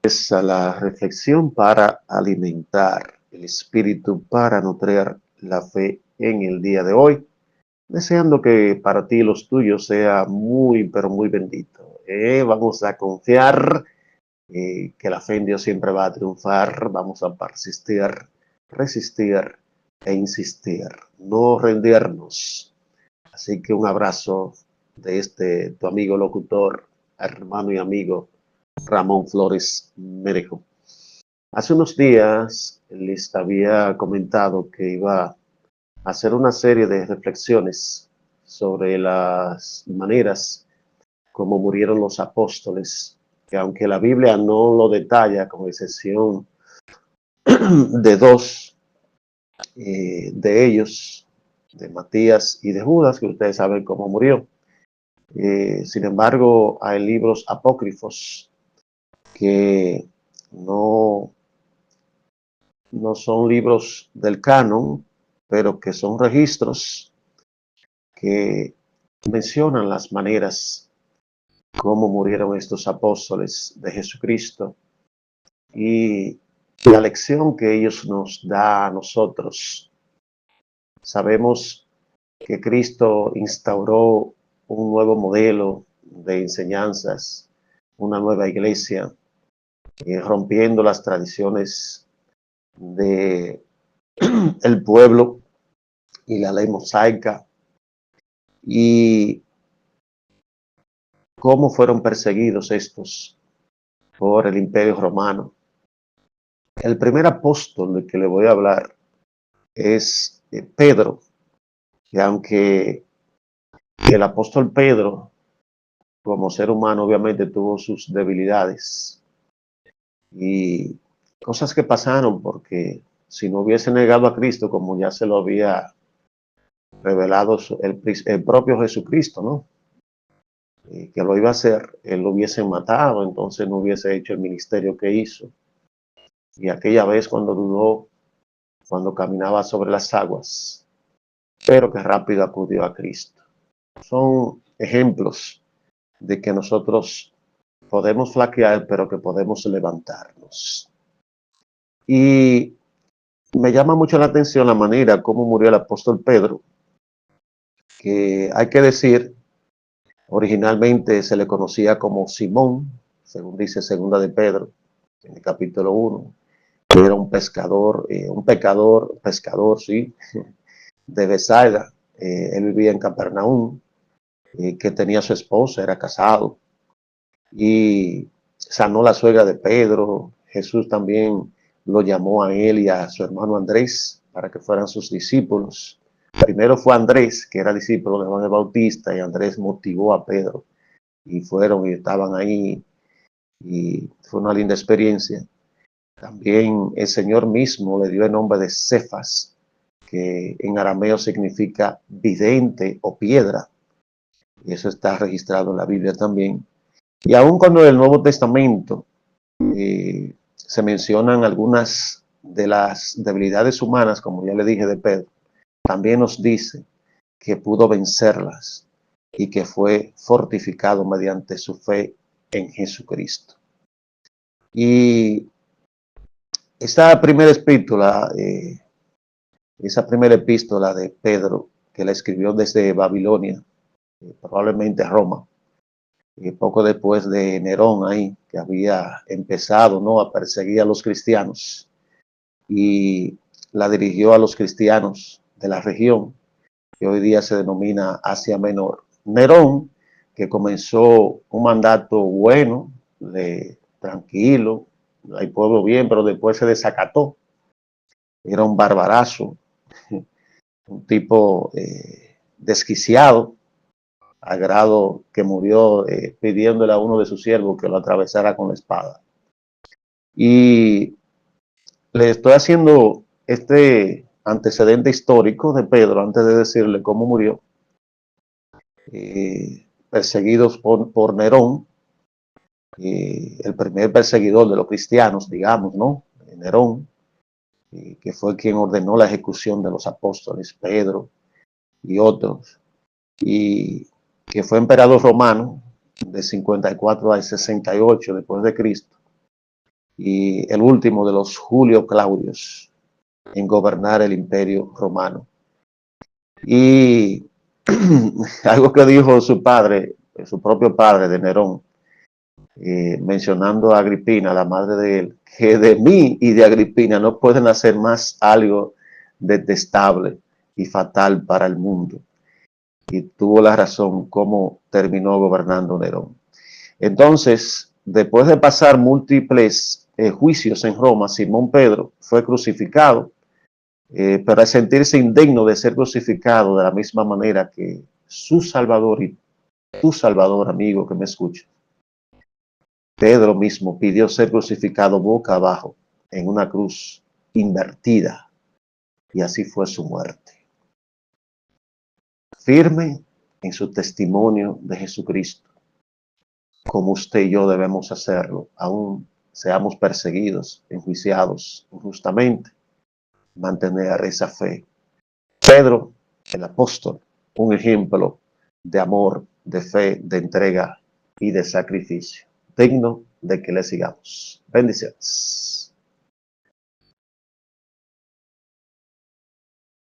Es a la reflexión para alimentar el espíritu, para nutrir la fe en el día de hoy, deseando que para ti y los tuyos sea muy, pero muy bendito. Vamos a confiar que la fe en Dios siempre va a triunfar, vamos a persistir, resistir e insistir, no rendirnos. Así que un abrazo de tu amigo locutor, hermano y amigo Ramón Flores Merejo. Hace unos días les había comentado que iba a hacer una serie de reflexiones sobre las maneras como murieron los apóstoles, que aunque la Biblia no lo detalla, con excepción de dos de ellos, de Matías y de Judas, que ustedes saben cómo murió. Sin embargo, hay libros apócrifos que no no son libros del canon, pero que son registros que mencionan las maneras como murieron estos apóstoles de Jesucristo y la lección que ellos nos da a nosotros. Sabemos que Cristo instauró un nuevo modelo de enseñanzas, una nueva iglesia, rompiendo las tradiciones de el pueblo y la ley mosaica, y cómo fueron perseguidos estos por el Imperio Romano. El primer apóstol del que le voy a hablar es Pedro, que aunque el apóstol Pedro, como ser humano, obviamente tuvo sus debilidades y cosas que pasaron, porque si no hubiese negado a Cristo, como ya se lo había revelado el propio Jesucristo, ¿no? Que lo iba a hacer, él lo hubiese matado, entonces no hubiese hecho el ministerio que hizo. Y aquella vez cuando dudó, cuando caminaba sobre las aguas, pero que rápido acudió a Cristo. Son ejemplos de que nosotros podemos flaquear, pero que podemos levantarnos. Y me llama mucho la atención la manera como murió el apóstol Pedro, que hay que decir, originalmente se le conocía como Simón, según dice Segunda de Pedro, en el capítulo 1. Era un pescador, pescador, sí, de Bethsaida. Él vivía en Capernaum, que tenía su esposa, era casado, y sanó la suegra de Pedro. Jesús también lo llamó a él y a su hermano Andrés para que fueran sus discípulos. Primero fue Andrés, que era discípulo de Juan el Bautista, y Andrés motivó a Pedro, y fueron y estaban ahí, y fue una linda experiencia. También el Señor mismo le dio el nombre de Cefas, que en arameo significa vidente o piedra, y eso está registrado en la Biblia también. Y aun cuando en el Nuevo Testamento se mencionan algunas de las debilidades humanas, como ya le dije de Pedro, también nos dice que pudo vencerlas y que fue fortificado mediante su fe en Jesucristo. Y esa primera epístola de Pedro, que la escribió desde Babilonia, probablemente Roma, poco después de Nerón ahí, que había empezado, ¿no?, a perseguir a los cristianos, y la dirigió a los cristianos de la región que hoy día se denomina Asia Menor. Nerón, que comenzó un mandato bueno, tranquilo, hay pueblo bien, pero después se desacató. Era un barbarazo, un tipo desquiciado, a grado que murió pidiéndole a uno de sus siervos que lo atravesara con la espada. Y le estoy haciendo este antecedente histórico de Pedro antes de decirle cómo murió, perseguidos por Nerón, el primer perseguidor de los cristianos, digamos, ¿no? Nerón, que fue quien ordenó la ejecución de los apóstoles, Pedro y otros, y que fue emperador romano de 54 al 68 después de Cristo. y el último de los Julio Claudios en gobernar el Imperio Romano. Y algo que dijo su padre, su propio padre de Nerón, mencionando a Agripina, la madre de él, que de mí y de Agripina no pueden hacer más algo detestable y fatal para el mundo. Y tuvo la razón cómo terminó gobernando Nerón. Entonces, después de pasar múltiples juicios en Roma, Simón Pedro fue crucificado, pero al sentirse indigno de ser crucificado de la misma manera que su Salvador y tu Salvador, amigo que me escucha, Pedro mismo pidió ser crucificado boca abajo en una cruz invertida, y así fue su muerte. Firme en su testimonio de Jesucristo, como usted y yo debemos hacerlo, aún seamos perseguidos, enjuiciados injustamente, mantener esa fe. Pedro, el apóstol, un ejemplo de amor, de fe, de entrega y de sacrificio, digno de que le sigamos. Bendiciones.